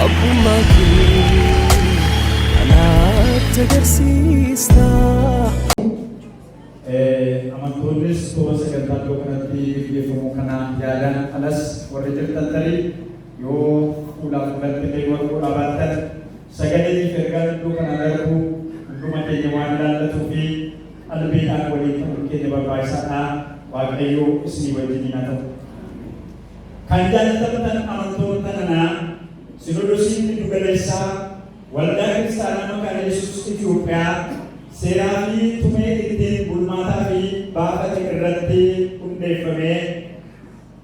abbummaaki anaatti agarsiista. Amantoonnis toora sagantaa iddoo kanatti gaggeeffamu kana yaadan alas warri jirtan tarii yoo fuulaaf fuulatti illee warra dhaabattan sagalee fi ergaan iddoo kana darbu hunduma keenya waan ilaallatuu fi qalbiidhaan waliin ta'uun keenya barbaachisaadha. Waaqayyoo isinii wajjin haa ta'u. Kan jaallatamtan amantoota kanaa Sinodosiin Giddu Galeessaa Waldaa Kiristaanaa Maqaa Yesuus Itoophiyaa seeraa fi tumee ittiin bulmaataa fi baafate irratti hundeeffamee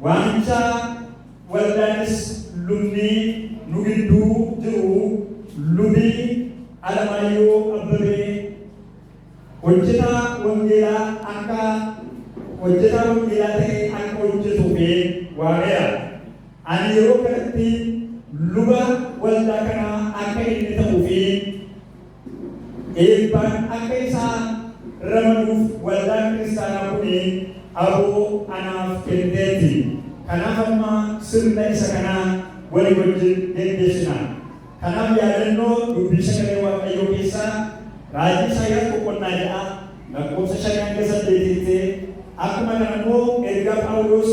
waamicha waldaanis lubni nu gidduu jiru lubii Alamaayyoo Abbabee hojjetaa wangeelaa ta'ee akka hojjetuu fi waameera. Ani yeroo kanatti luba waldaa kanaa akka inni ta'uu fi eebbaan akka isaan ramaduuf waldaan kiristaanaa kun aboo anaaf kenneeti. Kanaaf amma sirna isa kanaa walii wajjin geggeessina. Kanaaf yaadannoo dubbii sagalee Waaqayyoo keessaa raajii Isaayyaas boqonnaa 6 lakkoofsa 5 hanga 8 akkuma kana immoo ergaa Phaawulos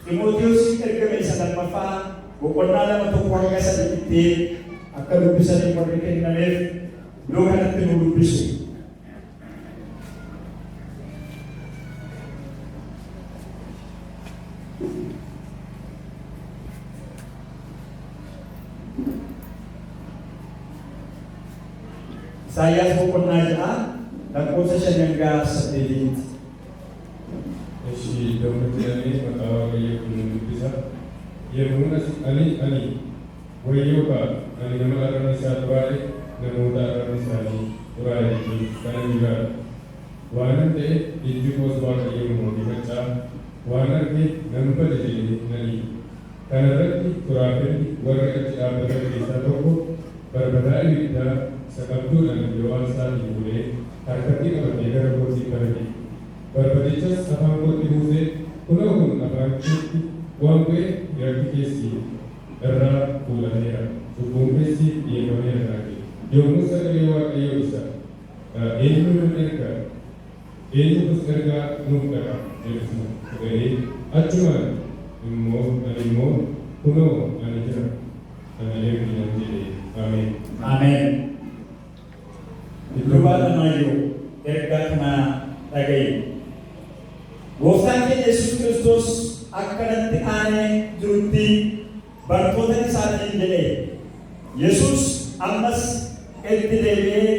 Ximootiyoosiif ergame isa lammaffaa boqonnaa 2 hanga 3 akka dubbisaniif warri kennameef iddoo kanatti nu dubbisu. Isaayyaas boqonnaa 6 lakkoofsa 5 hanga 8. Eshi daumatiani maqaa Waaqayyoo kun dubbisa. Yeroon ani wayyooka ani nama arrabni isaa xuraa'e namoota arrabni isaanii xuraa'e kana jiraadha. Waan ta'e ijji koos Waaqayyoo mootii maccaa waan arge nan bada jedhee nan hiika. Kana irratti xuraafonni warra achi dhaabbatan keessaa tokko barbadaa ibiddaa isa qabduudhaan yeroo isaatii fuudhee harkatti qabatee gara kootii barate. Barbadichas afaan kootti buusee kunoo kun afaan kootti waan bu'e yarki keessi irraa fuudhameera. Cubbuun keessi dhiyeeffameera taate. Yommuu sagalee Waaqayyoo isa eenyu nun ergaa eenyutus ergaa nuuf dhaqa jedhusuma ta'ee achumaan immoo kunoo ani jira kana eeguudhaan jedhee ameen. Ameen. Luba Alamaayyoo ergaa kana dhagaye. Gooftaan keenya Yesuus Kiristoos akkanatti aanee jirutti bartoota isaatiin jedhee Yesuus ammas itti deebi'ee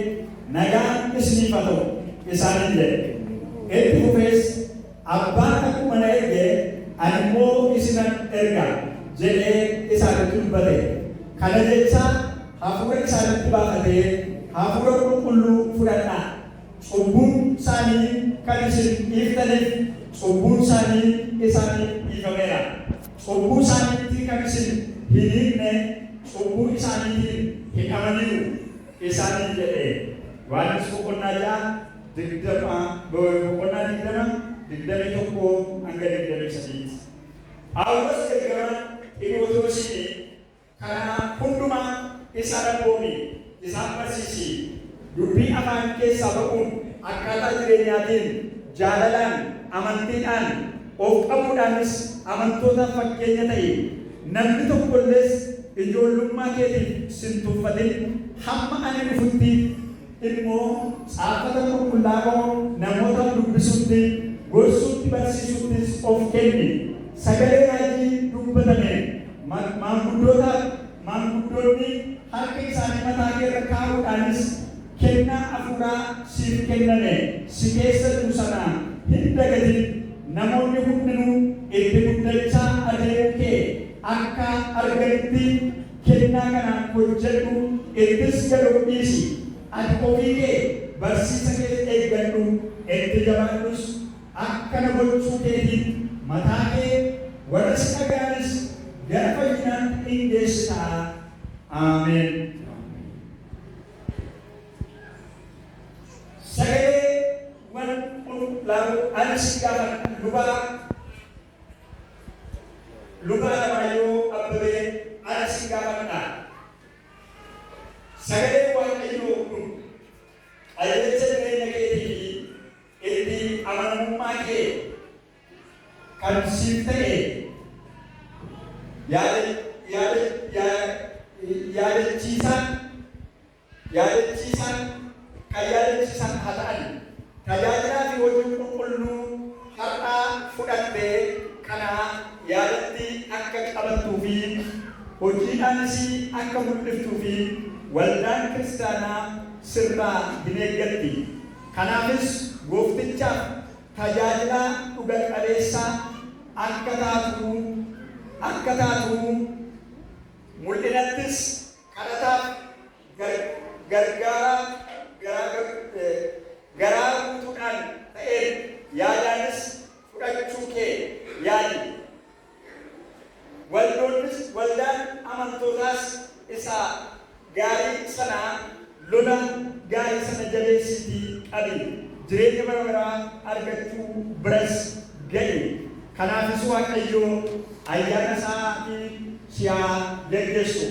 nagaan isiniif haa ta'u isaaniin jedhe. Itti fufees abbaan akkuma na erge ani immoo isinan erga jedhee isaanitti dubbate. Kana jecha hafuura isaanitti baafatee hafuura qulqulluu fudhadhaa. Cubbuun isaanii kan isin dhiiftaniif cubbuun isaanii isaaniif dhiifameera. Cubbuu isaaniitti kan isin hin hiikne cubbuu isaaniitiin hidhamaniiru isaaniin jedhee. Yohannis boqonnaa 6 boqonnaa 20 hanga 23. Phaawulos ergamaa Ximootiyoosiin kana hundumaa isa dhabuuni isaan barsiisi. Dubbii afaan keessaa ba'uun akkaataa jireenyaatiin jaalalaan amantiidhaan of qabuudhaanis amantoota fakkeenya ta'e namni tokkollees ijoollummaa keetiif sin tuffatin hamma ani dhufutti immoo caafata qulqullaa'oo namoota dubbisuutti gorsuutti barsiisuuttis of kenni. Sagalee raajii dubbatame maanguddoonni harka isaanii mataa kee irra kaa'uudhaanis kennaa hafuuraa siif kenname si keessa jiru sana hin dagatin. Namoonni hundinuu itti guddachaa adeemu kee akka arganitti kennaa kanaan hojjedhu ittis galuu dhiisi. Ati ofii kee barsiisa kee eeggadhu itti jabaadhus akkana gochuu keetiin mataa kee warra si dhaga'anis gara fayyinaatti hin geessitaa. Ameen. Sagalee ani si gaafadha luba Alamaayyoo Abbabee ani si gaafadha. sagalee waaqayyoo kun ajaja jireenya keetii fi itti amanamummaa kee kan siif ta'e yaadachiisan kan yaadachiisan haa ta'an tajaajilaa fi hojii qulqulluu har'aa fudhattee kana yaadatti akka qabattuu fi hojiidhaanis akka mul'iftuu fi waldaan kiristaanaa sirraa hin eeggatti. Kanaafis gooftichaaf tajaajilaa dhuga qabeessa akka taatu mul'inattis kadhataaf garaa guutuudhaan ta'een yaadaanis fudhachuu kee yaadi. Waldaan amantootaas isa gaarii sana lola gaarii sana jabeessitii qabi. Jireenya bara baraa argachuu biras ga'i. Kanaafis Waaqayyo ayyaana isaatiin si'aa geggeessu.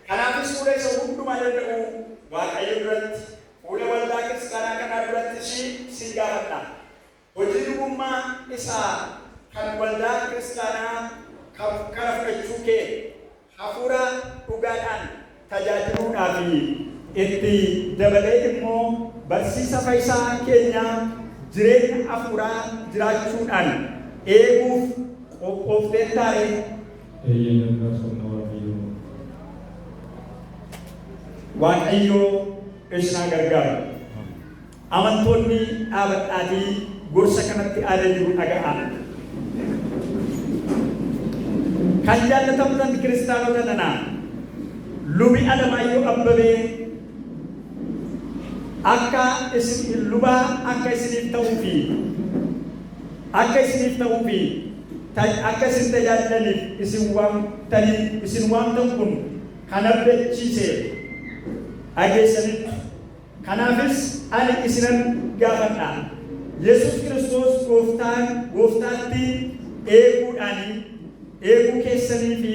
Kanaafis fuula isa hundumaa danda'u Waaqayyo duratti, fuula waldaa kiristaanaa kanaa duratti si gaafadha. Hojii lubummaa isaa kan waldaa kiristaanaa kana fudhachuu kee hafuura dhugaadhaan tajaajiluudhaaf itti dabalee immoo barsiisa fayyisaa keenya jireenya hafuuraa jiraachuudhaan eeguuf qophooftee taa'ee Waaqayyoo isin gargaaru. Amantoonni dhaabadhaatii gorsa kanatti aadaa jiru dhaga'aa. Kan jaalatamtan kiristaanota tanaa lubi Alamaayyoo Abbabee akka isin lubaa akka isiniif ta'uu fi akka isin tajaajilaniif isin waamtan kun kan abdachiise dhageessanitti. Kanaafis ani isinan gaafadha. Yesuus Kiristoos gooftaatti eeguu keessanii fi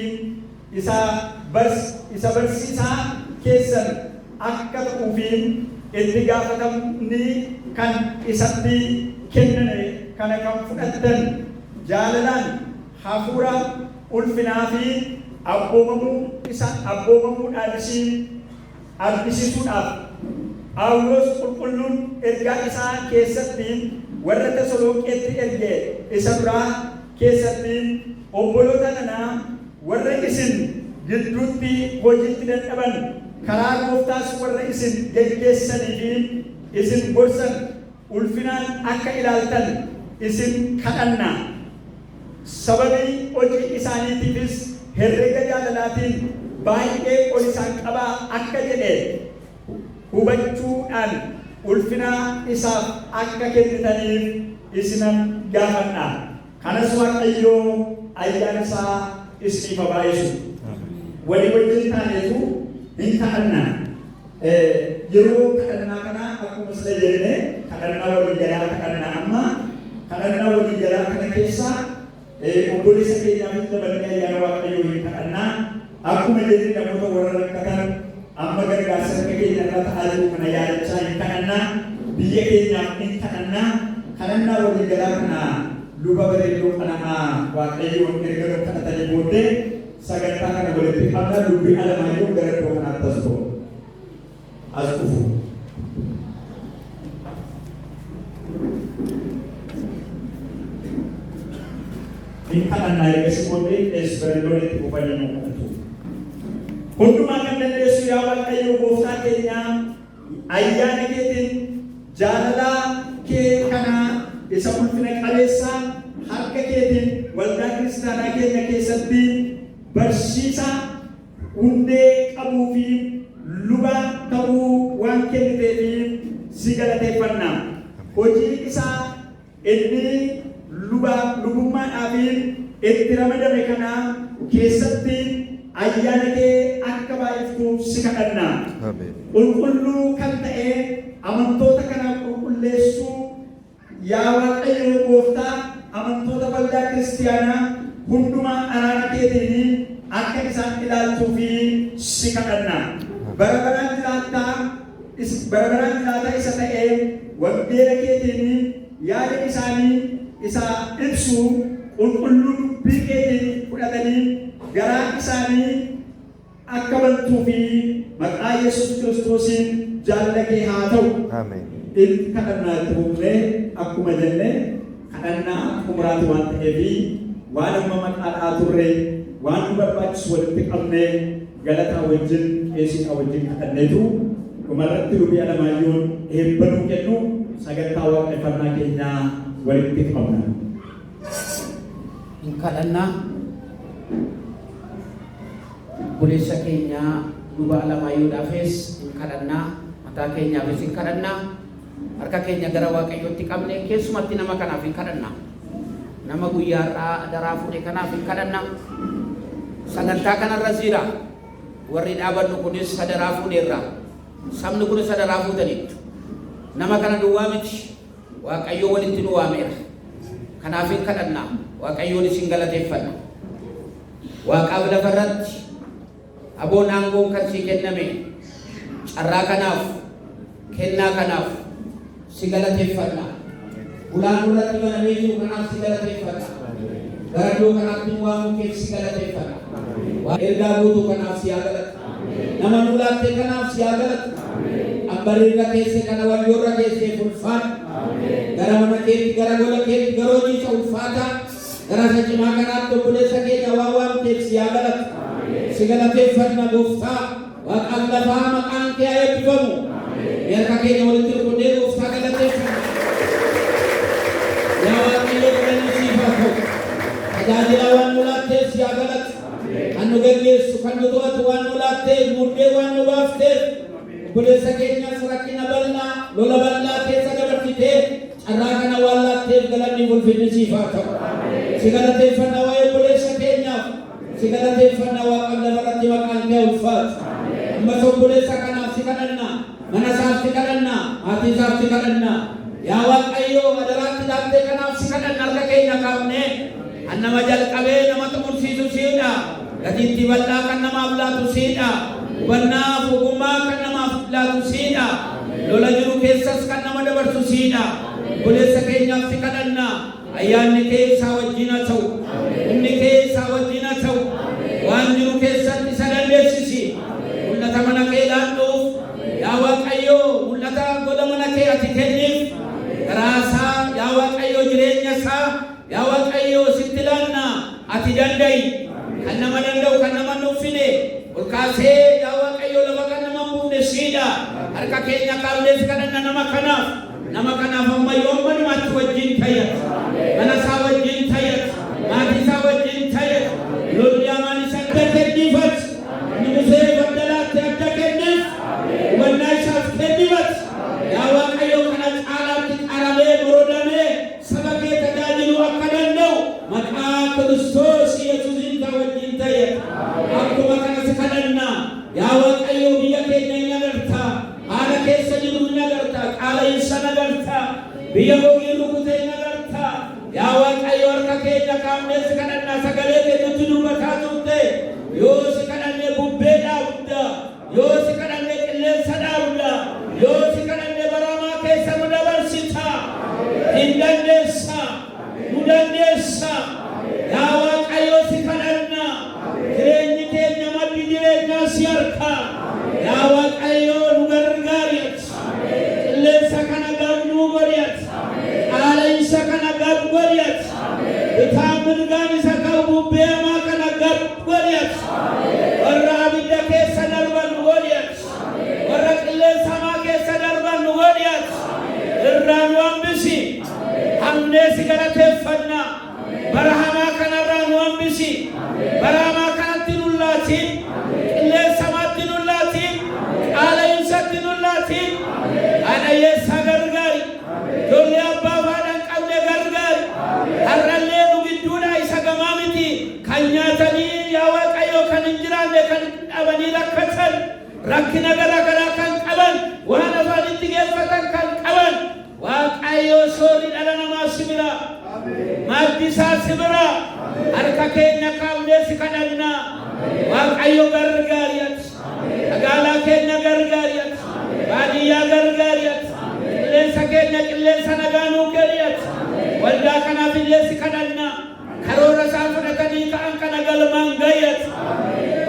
isa barsiisaa keessan akka ta'uu fi itti gaafatamni kan isatti kenname kana kan fudhattan jaalalaan hafuura ulfinaa fi abboomamuudhaan isin argisiisuudhaaf Phaawulos qulqulluun ergaa isaa keessatti warra Tasaloniqeetti erge isa duraa keessatti obboloota kanaa warra isin gidduutti hojiitti dadhaban karaa gooftaas warra isin geggeessanii fi isin gorsan ulfinaan akka ilaaltan isin kadhanna. Sababii hojii isaaniitiifis herrega jaalalaatiin baay'ee ol isaan qabaa akka jedhe hubachuudhaan ulfina isaaf akka kennitaniif isinan gaafadha. Kanas Waaqayyoo ayyaana isaa isiniif baay'isu. Walii wajjin taaneetu hin kadhanna. Yeroo kadhannaa kana akkuma sila jenne kadhannaa walii jalaa kadhannaa amma kadhannaa walii jalaa kana keessa obboleessa keenyaaf dabalatee ayyaana Waaqayyoo hin kadhannaa. Akkuma jenne namoota warra rakkatan amma gargaarsa akka keenya irraa ta'aa jiru kana yaadachaa hin kadhannaa. Biyya keenyaaf hin kadhannaa. Kadhannaa walii jalaa kana luba bareedduu kana Waaqayyoon erga kadhatanii booddee sagantaa kana walitti qabnaa dubbii Alamaayyoo gara iddoo kanaatti as dhufu. Hin kadhannaa ergasii booddee bareedoon itti dhufanii nu kadhatu. Hundumaa kan dandeessu yaa Waaqayyo gooftaa keenya ayyaana keetiin jaalala kee kana isa ulfina qabeessa harka keetiin waldaa kiristaanaa keenya keessatti barsiisa hundee qabuu fi luba ta'uu waan kenniteef si galateeffanna. Hojii isaa inni lubummaadhaaf itti ramadame kana keessatti ayyaana kee akka baay'iftuuf si kadhanna. Qulqulluu kan ta'e amantoota kanaaf qulqulleessuu yaa Waaqayyo gooftaa amantoota waldaa kiristaanaa hundumaa araara keetiin akka isaan ilaaltuu fi si kadhanna. Barabaraan jiraataa isa ta'ee wangeela keetiin yaada isaanii isa ibsu qulqulluu dubbii keetiin fudhatanii garaa isaanii akka bantuu fi maqaa Yesuus Kiristoosiin jaalala kee haa ta'u. Ameen. Ilmi kadhannaa itti fufnee akkuma jenne kadhannaa xumuraati waan ta'eef waan amma maqaadhaa turre waan nu barbaachisu walitti qabnee galataa wajjin qeesiidhaa wajjin kadhanneetu dhumarratti lubii Alamaayyoon eebbanuu kennu sagantaa waaqeffannaa keenyaa walitti qabna. Kadhannaa buleessa keenyaa luba Alamaayyoodhaafis kadhannaa mataa keenyaafis kadhannaa harka keenya gara Waaqayyootti qabne keessumatti nama kanaaf kadhannaa nama guyyaarraa adaraa fuudhe kanaaf kadhannaa sagantaa kanarra jira warri dhaabannu kunis adaraa fuudheerra sabni kunis adaraa fuudhaniitu nama kana duwwaa miti Waaqayyoo walitti nu waameera kanaaf kadhannaa Waaqayyoon isin galateeffanna Waaqaaf lafarratti aboon aangoon kan sii kenname carraa kanaaf kennaa kanaaf si galateeffanna bulaan irratti banamee jiru kanaaf si galateeffanna gara iddoo kanaatti waamuu keef si galateeffanna ergaa guutuu kanaaf si haa galatu nama nu laatte kanaaf si haa galatu ambariirra keesse kana wayyoorra keessee ulfaata gara mana keetti gara gola keetti garoo jiisa ulfaata gara isa cimaa kanaatti obboleessa keenya waa waamteef si haa galatu si galateeffanna gooftaa waaqaaf lafaa maqaan kee haa eebbifamu harka keenya walitti rukunnee gooftaa galateeffanna yaa Waaqayyo galanni siif haa ta'u tajaajila waan nu laatteef si haa galatu kan nu geggeessu kan nu to'atu waan nu laatteef murtee waan nu baafteef obboleessa keenyas rakkina bal'aa lola bal'aa keessa dabarsitee carraa kana waan laatteef galanni ulfinni siif haa ta'u si galateeffanna waa'ee obboleessa keenyaaf si galateeffanna waaqaaf lafarratti maqaan kee ulfaatu ammas obboleessa kanaaf si kadhanna mana isaaf si kadhanna maatii isaaf si kadhanna yaa Waaqayyo adaraatti laattee kanaaf si kadhanna harka keenya kaafnee kan nama jalqabee nama xumursiisu siidha gatiitti bal'aa kan namaaf laatu siidha hubannaaf ogummaa kan namaaf laatu siidha lola jiru keessas kan nama dabarsu siidha obboleessa keenyaaf si kadhanna ayyaanni kee isaa wajjin haa ta'u humni kee isaa wajjin haa ta'u waan jiru keessatti isa dandeessisi mul'ata mana kee laadhuuf yaa Waaqayyo mul'ata gola mana kee ati kenniif garaasaa yaa Waaqayyo jireenya isaa yaa Waaqayyo sitti laanna ati danda'i kan nama danda'u kan nama nuffine ol kaasee yaa Waaqayyo lafa kan nama buufne siidha harka keenya kaafnees kadhanna nama kanaaf ammayyoo ammanumatti wajjin tayyatu mana isaa wajjin tayyatu maatii isaa wajjin tayyatu lolli hamaan isa adda kenniifatu ni musee baddalaatti adda kenniif hubannaa isaaf kenniifatu yaa Waaqayyo kana caalaatti qaramee borodamee saba kee tajaajilu akka danda'u maqaa Kiristoos Yesuusiin ta wajjin tayyatu akkuma kana si kadhanna yaa Waaqayyo biyya keenya ni agarta haala keessa jiru ni agarta qaala'insa ni agarta biyya gogii rukutee ni agarta yaa Waaqayyo harka keenya kaafnee si kadhanna sagalee keenyatti dubbataa turte yoo si kadhannee bubbee dhaabda yoo si kadhannee qilleensa dhaabda yoo si kadhannee baramaa keessa nu dabarsita hin dandeessa nu dandeessa yaa Waaqayyo si kadhanna jireenyi keenya maddi jireenyaa si harka yaa Waaqayyo nu gargaariat qilleensa kana gab nu godhiat qaala'insa kana gab godhiat bitaa mirgaan isa ka'u bubbee hamaa kana gab godhiat warra abidda keessa darban nu godhiat warra qilleensa hamaa keessa darban nu godhiat irraa nu hambisi hamnee si galateeffanna bara hamaa kanarraa nu hambisi bara hamaa kanatti nu laatiin qilleensa hamaatti nu laatiin qaala'insaatti nu laatiin adayyeessaa gargaari ijoollee abbaa faadhaan qabne gargaari har'allee nu gidduudha isa gamaa miti kan nyaatanii yaa Waaqayyo kan hin jiraanne kan dhabanii rakkatan rakkina garaa garaa kan qaban waan afaanitti geeffatan kan qaban Waaqayyo soorri dhala namaa si bira maddi isaa si bira harka keenya kaafnee si kadhanna waaqayyo gargaariat magaalaa keenya gargaariat baadiyyaa gargaariat qilleensa keenya qilleensa nagaa nuu kenniat waldaa kanaaf illee si kadhanna karoora isaan fudhatanii ka'an kana galmaan gayyat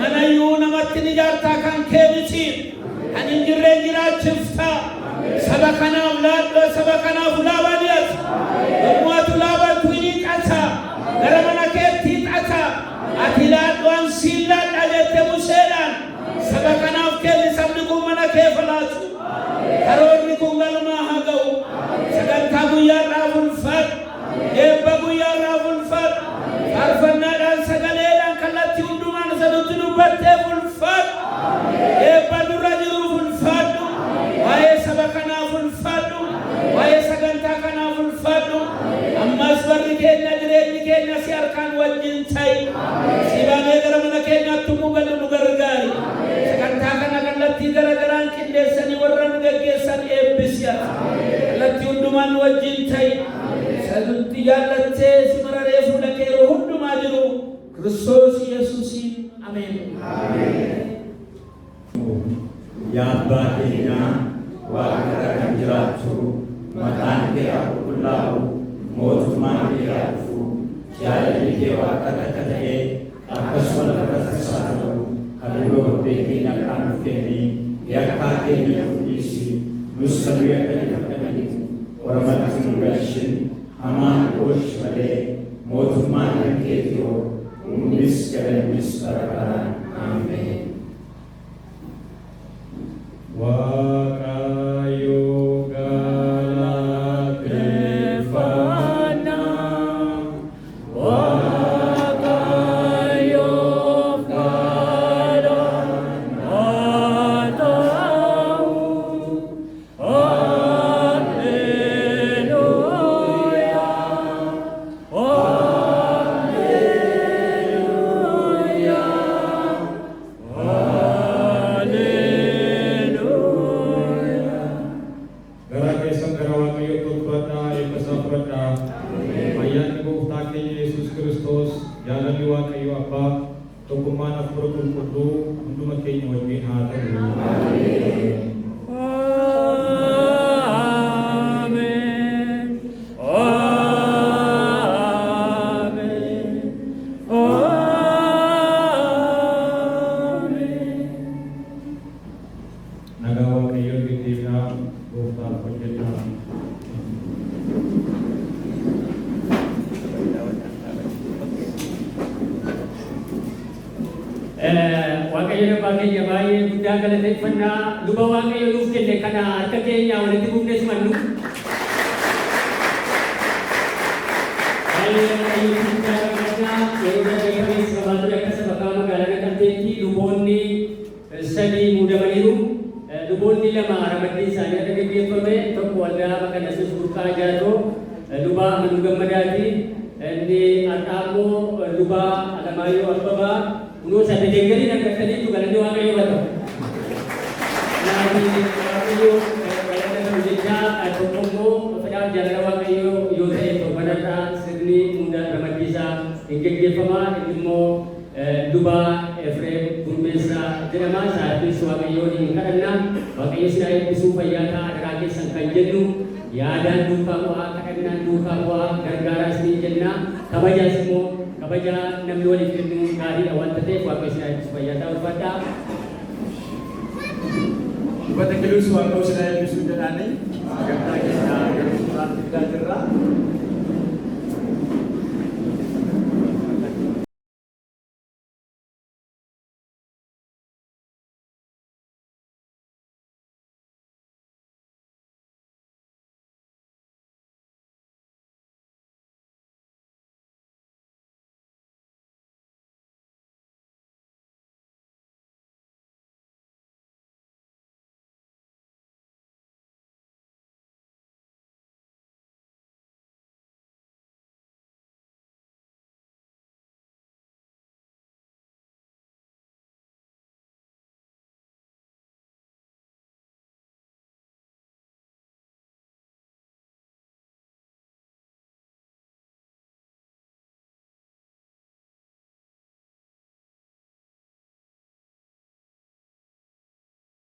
manayyuu namatti ni jaartaa kan keemitiin kan hin jirreen jiraachiftaa saba kanaaf laadhoo saba kanaaf ulaabaniat yommuu ulaabatu ni qata gara mana keetti qata ati laadhoon siillaadha jette museedhaan saba kanaaf kenni sabni kun mana kee falaatu karoorri kun galmaa haa ga'u sagantaa guyyaarraa bulfaadhu eebba guyyaarraa bulfaadhu faarfannaadhaan sagaleedhaan kallattii hundumaan sanutti dubbattee bulfaadhu eebba dura jiru bulfaadhu waa'ee saba kanaaf ulfaadhu waa'ee sagantaa kanaaf ulfaadhu ammas barri keenya jireenyi keenya si harkaan wajjin ta'i si baanee gara mana keenyaatti mugalu nu gargaari sagantaa kana kallattii garagaraan qindeessanii warra nu geggeessan eebbisiya kallattii hundumaan wajjin ta'i sanutti jaallattee si mararee fuula keeroo hundumaa jiru Kiristoos Yesuusiin ameen. Yaa abbaa keenyaa Waaqa kan jiraatu maqaan kee haa qulqullaa'u mootummaan kee haa dhufu jaalalli kee Waaqa akka ta'e akkasuma lafarrattis haa ta'u halluu hobbee keenya kan nuuf kenni yakkaa keenya nuuf dhiisi nus sabii akka hin fudhataniif ormatti nu galchin hamaan oolchi malee mootummaan kan keeti yoo humnis galannis bara baraan ameen. Waaqayyo galateeffannaa Waaqayyo galateeffannaa ta'u Alleluuyaa ayyaanni gooftaa keenya Yesuus Kiristoos jaalalli Waaqayyo Abbaa tokkummaan Hafuura Qulqulluu hunduma keenya wajjin haa ta'u. Nagaa Waaqayyo giddiidhaa gooftaaf hojjetaa. Waaqayyo baay'ee baay'ee guddaa galateeffannaa luba Waaqayyo nuuf kenne kana harka keenya walitti buufnee simannu. Baay'ee Waaqayyo guddaa galateeffannaa yeroo dargaggeessi qabaatu akka sabakaa magaalaa Naqamteetti luboonni sadii muudamaniiru. Luboonni lama ramaddii isaanii irra gaggeeffame tokko waldaa Maqanasiis Burqaa Jaatoo luba Amanuu Gammadaati. Inni Arqaamoo luba Alamaayyoo Abbabaa uno sa deeggarii naggatanii galanni Waaqayyo bata. Naani Waaqayyo galanni hojjechaa tokkommoo fedhaa jaalala Waaqayyo yoo ta'e torbanarraa sirni hunda ramaddiisaa hin gaggeeffamaa inni immoo luba Efreem Gurmeessaa jedhama. Sa'aatis Waaqayyoon hin kadhannaa Waaqayyo sinaa eebbisuu fayyaa ta'a adaraa keessan kan jennu yaadaan duukaa bu'aa kadhannaan duukaa bu'aa gargaaraa isinii jennaa kabajaas immoo kabaja namni waliif kennu gaariidha wanta ta'eef Waaqayyo sinaa eebbisu fayyaa ta'a ulfaadhaa. Uffata kiluus Waaqayyo sinaa eebbisuu jedhaanii sagantaa keenya gara fuulduraatti fidaa jirra.